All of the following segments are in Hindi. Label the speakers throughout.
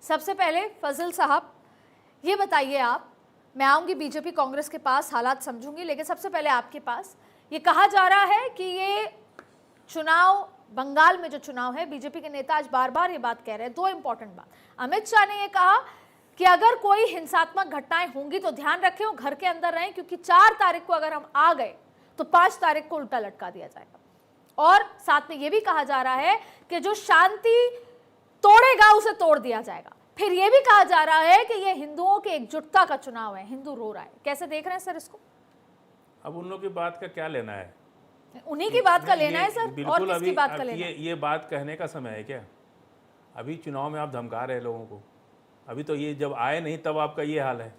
Speaker 1: सबसे पहले फजल साहब ये बताइए आप, मैं आऊंगी बीजेपी कांग्रेस के पास, हालात समझूंगी, लेकिन सबसे पहले आपके पास ये कहा जा रहा है कि ये चुनाव, बंगाल में जो चुनाव है, बीजेपी के नेता आज बार बार ये बात कह रहे हैं, दो इंपॉर्टेंट बात। अमित शाह ने ये कहा कि अगर कोई हिंसात्मक घटनाएं होंगी तो ध्यान रखें वो घर के अंदर रहें, क्योंकि 4 तारीख को अगर हम आ गए तो 5 तारीख को उल्टा लटका दिया जाएगा। और साथ में ये भी कहा जा रहा है कि जो शांति तोड़ेगा उसे तोड़ दिया जाएगा। फिर यह भी कहा जा रहा है कि यह हिंदुओं के एकजुटता का चुनाव है, हिंदू रो रहा है। कैसे देख रहे हैं सर इसको?
Speaker 2: अब उन लोगों की बात का क्या लेना है?
Speaker 1: उन्हीं की बात का लेना है सर, और किसकी बात का लेना है?
Speaker 2: ये बात कहने का समय है क्या? अभी चुनाव में आप धमका रहे हैं लोगों को। अभी तो ये जब आए नहीं तब आपका ये हाल है,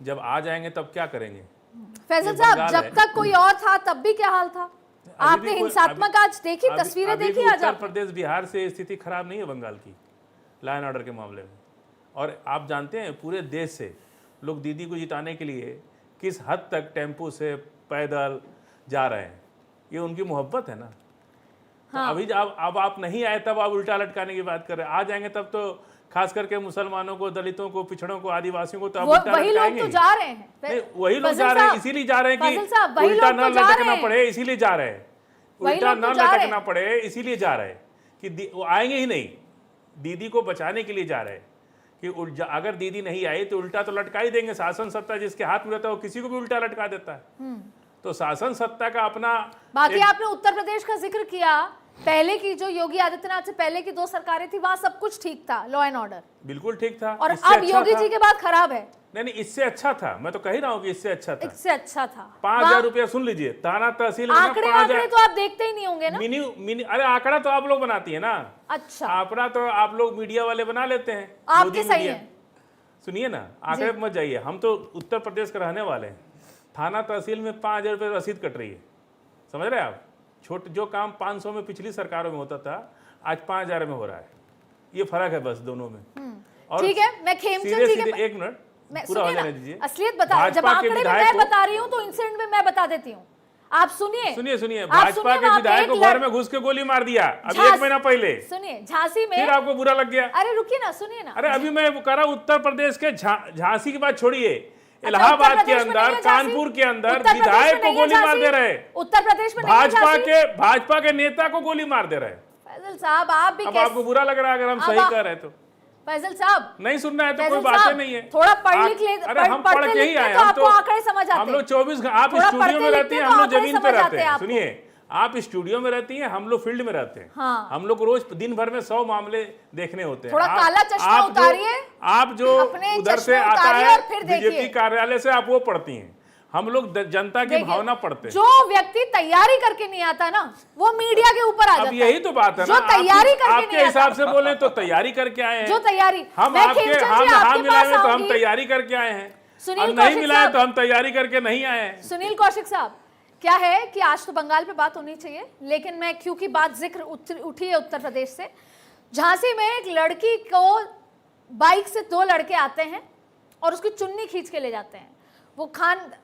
Speaker 2: जब आ जाएंगे तब क्या करेंगे?
Speaker 1: फैसल साहब, जब तक कोई और था तब भी क्या हाल था? आपने हिंसात्मक आज देखी, तस्वीरें देखी आज?
Speaker 2: उत्तर प्रदेश बिहार से स्थिति खराब नहीं है बंगाल की लॉ एंड ऑर्डर के मामले में। और आप जानते हैं पूरे देश से लोग दीदी को जिताने के लिए किस हद तक टेम्पो से, पैदल जा रहे हैं। ये उनकी मोहब्बत है ना। हाँ। तो अभी अब आप नहीं आए तब आप उल्टा लटकाने की बात कर रहे हैं। आ जाएंगे तब तो खास करके मुसलमानों को, दलितों को, पिछड़ों को, आदिवासियों को तो आप उल्टा
Speaker 1: वही लोग तो जा रहे हैं।
Speaker 2: वही लोग जा रहे हैं, इसीलिए जा रहे हैं कि उल्टा न लटकना पड़े, इसीलिए जा रहे हैं। उल्टा न लटकना पड़े इसीलिए जा रहे हैं कि वो आएंगे ही नहीं, दीदी को बचाने के लिए जा रहे हैं कि अगर दीदी नहीं आई तो उल्टा तो लटका ही देंगे। शासन सत्ता जिसके हाथ में रहता है वो किसी को भी उल्टा लटका देता है। तो शासन सत्ता का अपना।
Speaker 1: बाकी आपने उत्तर प्रदेश का जिक्र किया, पहले की जो योगी आदित्यनाथ से पहले की 2 सरकारें थी, वहां सब कुछ ठीक था, लॉ एंड ऑर्डर
Speaker 2: बिल्कुल ठीक था।
Speaker 1: और अब योगी जी के बाद खराब है।
Speaker 2: नहीं, इससे अच्छा था। मैं तो कह ही रहा हूँ कि इससे अच्छा था।
Speaker 1: इससे अच्छा था।
Speaker 2: 5,000 रुपया सुन लीजिए, थाना तहसील में
Speaker 1: आंकड़े तो आप देखते ही नहीं होंगे ना।
Speaker 2: अरे आंकड़ा तो आप लोग बनाती है ना।
Speaker 1: अच्छा,
Speaker 2: आंकड़ा तो आप लोग मीडिया वाले बना लेते हैं।
Speaker 1: आपके सही है।
Speaker 2: सुनिए ना, आंकड़े पे मत जाइए। हम तो उत्तर प्रदेश के रहने वाले हैं। थाना तहसील में 5,000 रुपये रसीद कट रही है, समझ रहे हैं आप? छोटे जो काम 500 में पिछली सरकारों में होता था, आज 5,000 में हो रहा है। ये फर्क है बस दोनों में। और
Speaker 1: ठीक है, मैं खेमचंद जी के,
Speaker 2: एक मिनट पूरा हो जाने दीजिए।
Speaker 1: असलियत बता, जब आंकड़े में मैं बता रही हूँ तो इंसिडेंट में मैं बता देती हूँ। आप सुनिए
Speaker 2: भाजपा के विधायक को घर में घुस के गोली मार दिया अभी 1 महीना पहले।
Speaker 1: सुनिए, झांसी में।
Speaker 2: फिर आपको बुरा लग गया?
Speaker 1: अरे रुकिए ना, सुनिए ना।
Speaker 2: अरे अभी मैं कह रहा हूं उत्तर प्रदेश के झांसी की बात छोड़िए, इलाहाबाद के अंदर, कानपुर के अंदर विधायक को गोली मार दे रहे।
Speaker 1: उत्तर प्रदेश में
Speaker 2: भाजपा के नेता को गोली मार दे रहे।
Speaker 1: फैजल साहब, आप भी,
Speaker 2: अब आपको बुरा लग रहा है अगर हम सही कह रहे तो?
Speaker 1: फैजल साहब,
Speaker 2: नहीं सुनना है तो कोई बात नहीं है।
Speaker 1: थोड़ा पढ़ लिख ले।
Speaker 2: अरे हम पढ़ के ही आए, हम तो
Speaker 1: आंकड़े समझ आते हैं।
Speaker 2: हम लोग 24 आप स्टूडियो में रहती हैं, हम लोग जमीन पे रहते हैं। सुनिए, आप स्टूडियो में रहती हैं, हम लोग फील्ड में रहते हैं।
Speaker 1: हाँ।
Speaker 2: हम लोग रोज दिन भर में 100 मामले देखने होते हैं।
Speaker 1: थोड़ा काला चश्मा उतारिए,
Speaker 2: आप जो उधर से आता है बीजेपी कार्यालय से, आप वो पढ़ती हैं। हम लोग जनता की भावना पढ़ते हैं।
Speaker 1: जो व्यक्ति तैयारी करके नहीं आता ना, वो मीडिया के ऊपर आ जाता है।
Speaker 2: अब यही तो बात है ना,
Speaker 1: जो तैयारी करके
Speaker 2: आपके हिसाब से बोले तो तैयारी करके आए हैं।
Speaker 1: जो तैयारी
Speaker 2: हम आपके मिलाए तो हम तैयारी करके आए हैं, और नहीं मिलाए तो हम तैयारी करके नहीं आए हैं।
Speaker 1: सुनील कौशिक साहब, क्या है कि आज तो बंगाल पे बात होनी चाहिए, लेकिन मैं क्योंकि बात जिक्र उठी है उत्तर प्रदेश से, झांसी में एक लड़की को बाइक से 2 लड़के आते हैं और उसकी चुन्नी खींच के ले जाते हैं। वो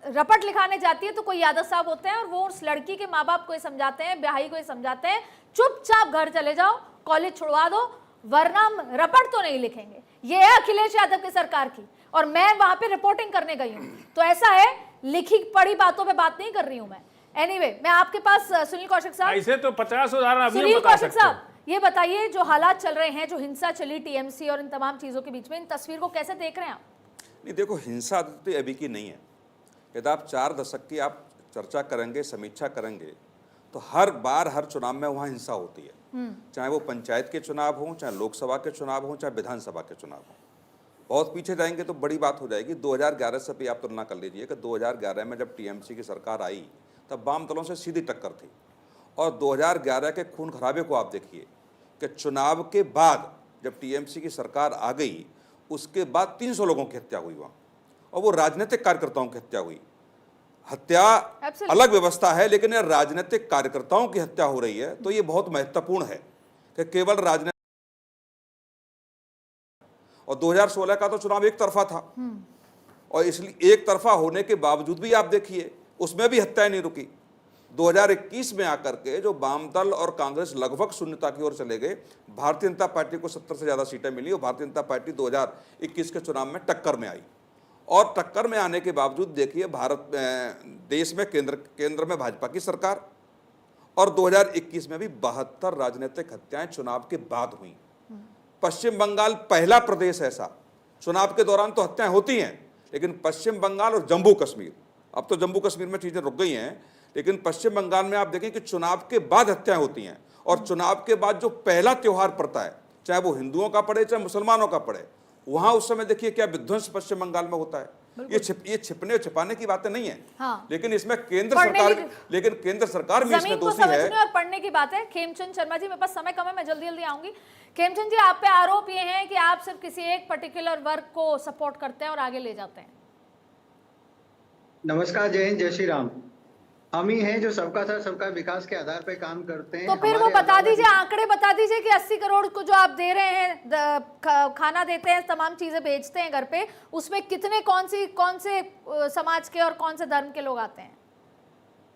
Speaker 1: रपट लिखाने जाती है तो कोई यादव साहब होते हैं और वो उस लड़की के माँ बाप को ये समझाते हैं, ब्याही को ये समझाते हैं, चुपचाप घर चले जाओ, कॉलेज छुड़वा दो, वरना हम रपट तो नहीं लिखेंगे। ये है अखिलेश यादव की सरकार की, और मैं वहां पे रिपोर्टिंग करने गई हूँ। तो ऐसा है, लिखी पढ़ी बातों पे बात नहीं कर रही हूँ मैं। एनीवे, मैं आपके पास सुनील कौशिक साहब,
Speaker 2: ऐसे तो 50 उदाहरण
Speaker 1: सुनील कौशिक साहब, ये बताइए जो हालात चल रहे हैं, जो हिंसा चली टीएमसी और इन तमाम चीजों के बीच में, इन तस्वीर को कैसे देख रहे हैं आप?
Speaker 3: नहीं, देखो, हिंसा तो अभी की नहीं है। यदि आप 4 दशक की आप चर्चा करेंगे, समीक्षा करेंगे, तो हर बार हर चुनाव में वहाँ हिंसा होती है। चाहे वो पंचायत के चुनाव हों, चाहे लोकसभा के चुनाव हों, चाहे विधानसभा के चुनाव हों। बहुत पीछे जाएंगे तो बड़ी बात हो जाएगी। 2011 से भी आप तुलना कर लीजिए कि 2011 में जब टीएमसी की सरकार आई तब वाम दलों से सीधी टक्कर थी, और 2011 के खून खराबे को आप देखिए कि चुनाव के बाद जब टीएमसी की सरकार आ गई, उसके बाद 300 लोगों की हत्या हुई वहाँ, और वो राजनीतिक कार्यकर्ताओं की हत्या हुई। हत्या अलग व्यवस्था है, लेकिन राजनीतिक कार्यकर्ताओं की हत्या हो रही है, तो ये बहुत महत्वपूर्ण है कि केवल राजनीतिक। और 2016 का तो चुनाव एक तरफा था, और इसलिए एक तरफा होने के बावजूद भी आप देखिए उसमें भी हत्याएं नहीं रुकी। 2021 में आकर के जो वाम दल और कांग्रेस लगभग शून्यता की ओर चले गए, भारतीय जनता पार्टी को 70 से ज़्यादा सीटें मिली और भारतीय जनता पार्टी 2021 के चुनाव में टक्कर में आई। और टक्कर में आने के बावजूद देखिए देश में केंद्र में भाजपा की सरकार, और 2021 में भी 72 राजनीतिक हत्याएं चुनाव के बाद हुई। पश्चिम बंगाल पहला प्रदेश ऐसा, चुनाव के दौरान तो हत्याएं होती हैं, लेकिन पश्चिम बंगाल और जम्मू कश्मीर, अब तो जम्मू कश्मीर में चीज़ें रुक गई हैं, लेकिन पश्चिम बंगाल में आप देखें कि चुनाव के बाद हत्याएं होती हैं, और चुनाव के बाद जो पहला त्यौहार पड़ता है, चाहे वो हिंदुओं का पड़े चाहे मुसलमानों का पड़े, वहां उस समय देखिए क्या विध्वंस पश्चिम बंगाल में होता है। ये छिपने छिपाने की बातें नहीं है।
Speaker 1: हाँ।
Speaker 3: लेकिन इसमें केंद्र सरकार भी इसमें दोषी है।
Speaker 1: और पढ़ने की बात है। खेमचंद शर्मा जी, मेरे पास समय कम है, मैं जल्दी जल्दी आऊंगी। खेमचंद जी, आप पे आरोप ये है कि आप सिर्फ किसी एक पर्टिकुलर वर्ग को सपोर्ट करते हैं और आगे ले जाते हैं।
Speaker 4: नमस्कार, जय हिंद, जय श्री राम। हम ही हैं जो सबका साथ सबका विकास के आधार पे काम करते हैं।
Speaker 1: तो फिर वो बता दीजिए, आंकड़े बता दीजिए कि 80 करोड़ को जो आप दे रहे हैं, खाना देते हैं, तमाम चीजें बेचते हैं घर पे, उसमें कितने कौन से समाज के और कौन से धर्म के लोग आते हैं?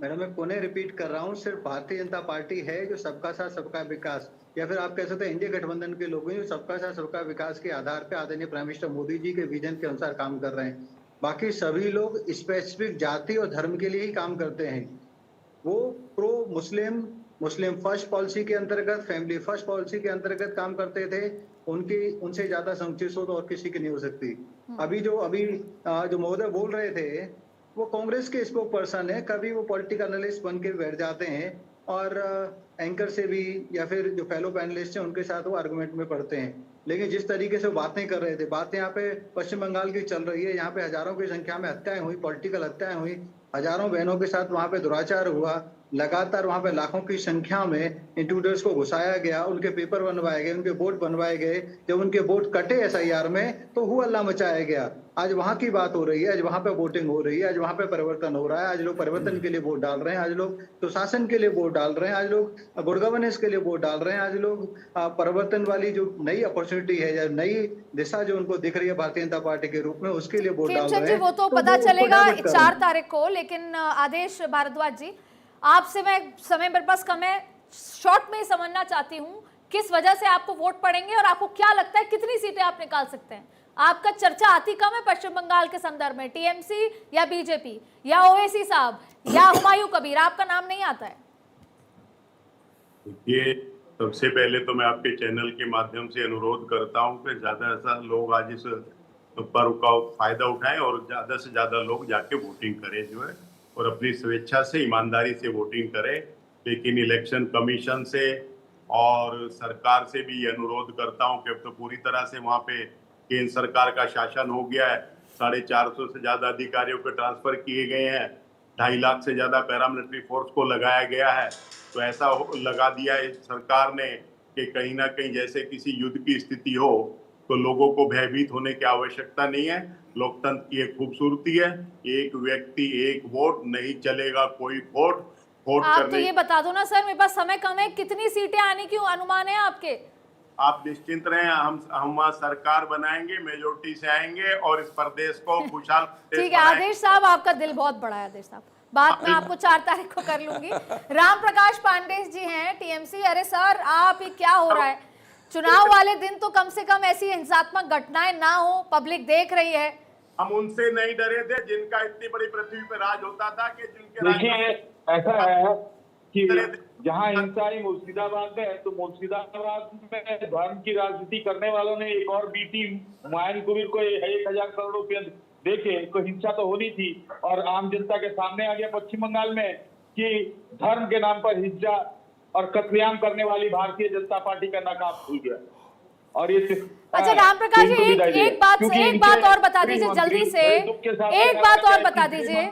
Speaker 4: मैडम, मैं पुनः रिपीट कर रहा हूँ, सिर्फ भारतीय जनता पार्टी है जो सबका साथ सबका विकास, या फिर आप कह सकते हैं इंडिया गठबंधन के लोग हैं जो सबका साथ सबका विकास के आधार पे आदरणीय प्राइम मिनिस्टर मोदी जी के विजन के अनुसार काम कर रहे हैं। बाकी सभी लोग स्पेसिफिक जाति और धर्म के लिए ही काम करते हैं। वो प्रो मुस्लिम फर्स्ट पॉलिसी के अंतर्गत, फैमिली फर्स्ट पॉलिसी के अंतर्गत काम करते थे। उनसे ज्यादा समुचित सोच और किसी की नहीं हो सकती। अभी जो महोदय बोल रहे थे वो कांग्रेस के स्पोक पर्सन है। कभी वो पॉलिटिकल एनालिस्ट बन के बैठ जाते हैं और एंकर से भी या फिर जो फेलो पैनलिस्ट हैं उनके साथ वो आर्गुमेंट में पढ़ते हैं। लेकिन जिस तरीके से बातें कर रहे थे, बातें यहाँ पे पश्चिम बंगाल की चल रही है, यहाँ पे हजारों की संख्या में हत्याएं हुई, पॉलिटिकल हत्याएं हुई, हजारों बहनों के साथ वहाँ पे दुराचार हुआ, लगातार वहाँ पे लाखों की संख्या में इंट्रूडर्स को घुसाया गया, उनके पेपर बनवाए गए, उनके वोट बनवाए गए। जब उनके वोट कटे SIR में तो हु हल्ला मचाया गया। आज वहाँ की बात हो रही है, आज वहाँ पे वोटिंग हो रही है, आज वहाँ पे परिवर्तन हो रहा है, आज लोग परिवर्तन के लिए वोट डाल रहे हैं, आज लोग सुशासन के लिए वोट डाल रहे हैं, आज लोग गुड गवर्नेंस के लिए वोट डाल रहे हैं, आज लोग परिवर्तन वाली जो नई अपॉर्चुनिटी है या नई दिशा जो उनको दिख रही है भारतीय जनता पार्टी के रूप में, उसके लिए वोट डाल रहे हैं।
Speaker 1: वो तो पता चलेगा 4 तारीख को। लेकिन आदेश भारद्वाज जी, आपसे मैं, समय मेरे पास कम है, शॉर्ट में समझना चाहती हूँ किस वजह से आपको वोट पड़ेंगे और आपको क्या लगता है कितनी सीटें आप निकाल सकते हैं? आपका चर्चा आती कम है पश्चिम बंगाल के संदर्भ में, TMC या BJP या ओवैसी साहब या हुमायूं कबीर, आपका नाम नहीं आता है।
Speaker 5: ये सबसे पहले तो मैं आपके चैनल के माध्यम से अनुरोध करता हूं कि ज्यादा से ज्यादा लोग आज इस पर्व का फायदा उठाएं और ज्यादा से ज्यादा लोग जाके वोटिंग करें जो है, और अपनी स्वेच्छा से ईमानदारी से वोटिंग करें। लेकिन इलेक्शन कमीशन से और सरकार से भी ये अनुरोध करता हूं कि अब तो पूरी तरह से वहाँ पे केंद्र सरकार का शासन हो गया है। 450 से ज्यादा अधिकारियों को ट्रांसफर किए गए हैं, 2.5 लाख से ज्यादा पैरामिलिट्री फोर्स को लगाया गया है। तो ऐसा लगा दिया है सरकार ने कि कहीं ना कहीं जैसे किसी युद्ध की स्थिति हो, तो लोगों को भयभीत होने की आवश्यकता नहीं है। लोकतंत्र की एक खूबसूरती है, एक व्यक्ति एक वोट, नहीं चलेगा कोई वोट
Speaker 1: आप तो ये बता दो ना सर, मेरे पास समय कम है, कितनी सीटें आने की अनुमान है आपके?
Speaker 5: आप निश्चिंत रहें, हम वहाँ सरकार बनाएंगे, मेजोरिटी से आएंगे और इस प्रदेश को खुशहाल
Speaker 1: ठीक है आदेश साहब, आपका दिल बहुत बड़ा है आदेश साहब, बात मैं आपको 4 तारीख को कर लूंगी। राम प्रकाश पांडे जी हैं TMC। अरे सर, आप ये क्या हो रहा है? चुनाव वाले दिन तो कम से कम ऐसी हिंसात्मक घटनाएं ना हो, पब्लिक देख रही है।
Speaker 5: हम उनसे नहीं डरे थे जिनका इतनी बड़ी पृथ्वी पर राज होता था कि जिनके
Speaker 6: देखिए ऐसा है कि जहां हिंसा ही मुर्शिदाबाद है, तो मुर्शिदाबाद में धर्म की राजनीति करने वालों ने एक और बी टीम हुमायूं कबीर को 1000 करोड़ रुपए देके, तो हिंसा तो होनी थी। और आम जनता के सामने आ गया पश्चिम बंगाल में कि धर्म के नाम पर हिंसा और कत्लेआम करने वाली भारतीय जनता पार्टी का नाकाम खुल गया। और ये
Speaker 1: अच्छा राम प्रकाश जी, एक बात और बता दीजिए जल्दी से, एक बात और बता दीजिए।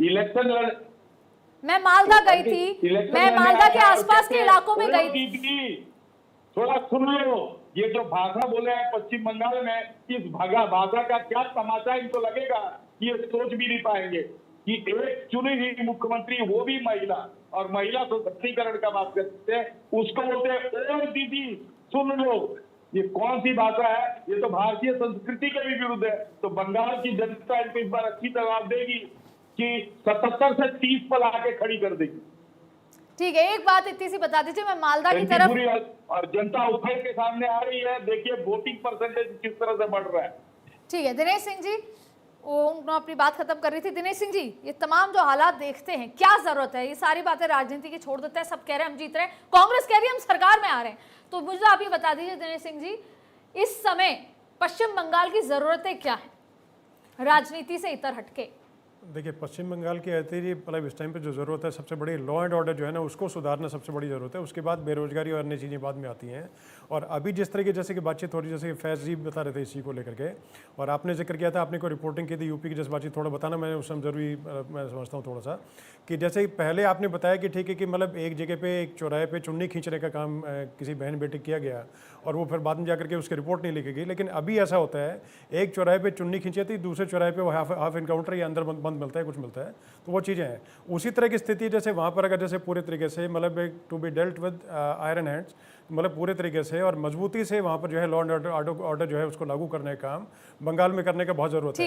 Speaker 5: इलेक्शन
Speaker 1: मैं मालदा गई थी, मैं मालदा के आसपास के इलाकों में गई थी।
Speaker 6: थोड़ा सुन लो, ये जो भाषा बोले हैं पश्चिम बंगाल में, इस भाषा का क्या तमाशा इनको लगेगा कि ये सोच भी नहीं पाएंगे कि एक चुनी हुई मुख्यमंत्री, वो भी महिला, और महिला सशक्तिकरण का बात करते हैं, उसको बोलते हैं ओ दीदी सुन लो। ये कौन सी भाषा है? ये तो भारतीय संस्कृति के भी विरुद्ध है। तो बंगाल की जनता इनको इस बार अच्छी जवाब देगी कि 77 से 30 पर आके खड़ी कर देगी।
Speaker 1: ठीक है, एक बात इतनी सी बता दीजिए, मैं मालदा की
Speaker 6: इनकी
Speaker 1: तरफ
Speaker 6: पूरी और जनता उभर के सामने आ रही है। देखिए वोटिंग परसेंटेज किस तरह से बढ़ रहा है।
Speaker 1: ठीक है दिनेश सिंह जी, उन्होंने अपनी बात खत्म कर रही थी। दिनेश सिंह जी, ये तमाम जो हालात देखते हैं, क्या जरूरत है? ये सारी बातें राजनीति की छोड़ देते हैं, सब कह रहे हैं हम जीत रहे हैं, कांग्रेस कह रही है हम सरकार में आ रहे हैं, तो मुझे आप ये बता दीजिए दिनेश सिंह जी, इस समय पश्चिम बंगाल की जरूरतें क्या है राजनीति से इतर हटके?
Speaker 7: देखिए, पश्चिम बंगाल की अतिरिक्त मतलब इस टाइम पे जो ज़रूरत है, सबसे बड़ी लॉ एंड ऑर्डर जो है ना, उसको सुधारना सबसे बड़ी ज़रूरत है। उसके बाद बेरोजगारी और अन्य चीज़ें बाद में आती हैं। और अभी जिस तरीके जैसे कि बातचीत हो रही, जैसे कि फैज़ जी बता रहे थे इसी को लेकर के, और आपने जिक्र किया था, आपने कोई रिपोर्टिंग की थी यूपी की, जैसे बातचीत थोड़ा बताना मैंने उस समय ज़रूरी मैं समझता हूँ थोड़ा सा, कि जैसे पहले आपने बताया कि ठीक है कि मतलब एक जगह पे एक चौराहे पे चुन्नी खींचने का काम किसी बहन बेटी किया गया और वो फिर बाद में जाकर के उसकी रिपोर्ट नहीं लिखी गई। लेकिन अभी ऐसा होता है, एक चौराहे पे चुन्नी खींची जाती, दूसरे चौराहे पे वो हाफ इनकाउंटर या अंदर बंद मिलता है, कुछ मिलता है, तो वो चीज़ें हैं। उसी तरह की स्थिति जैसे वहाँ पर अगर जैसे पूरे तरीके से मतलब to be dealt with iron hands, मतलब पूरे तरीके से और मजबूती से वहाँ पर जो है लॉ एंड ऑर्डर जो है उसको लागू करने का काम बंगाल में करने का बहुत ज़रूरत है।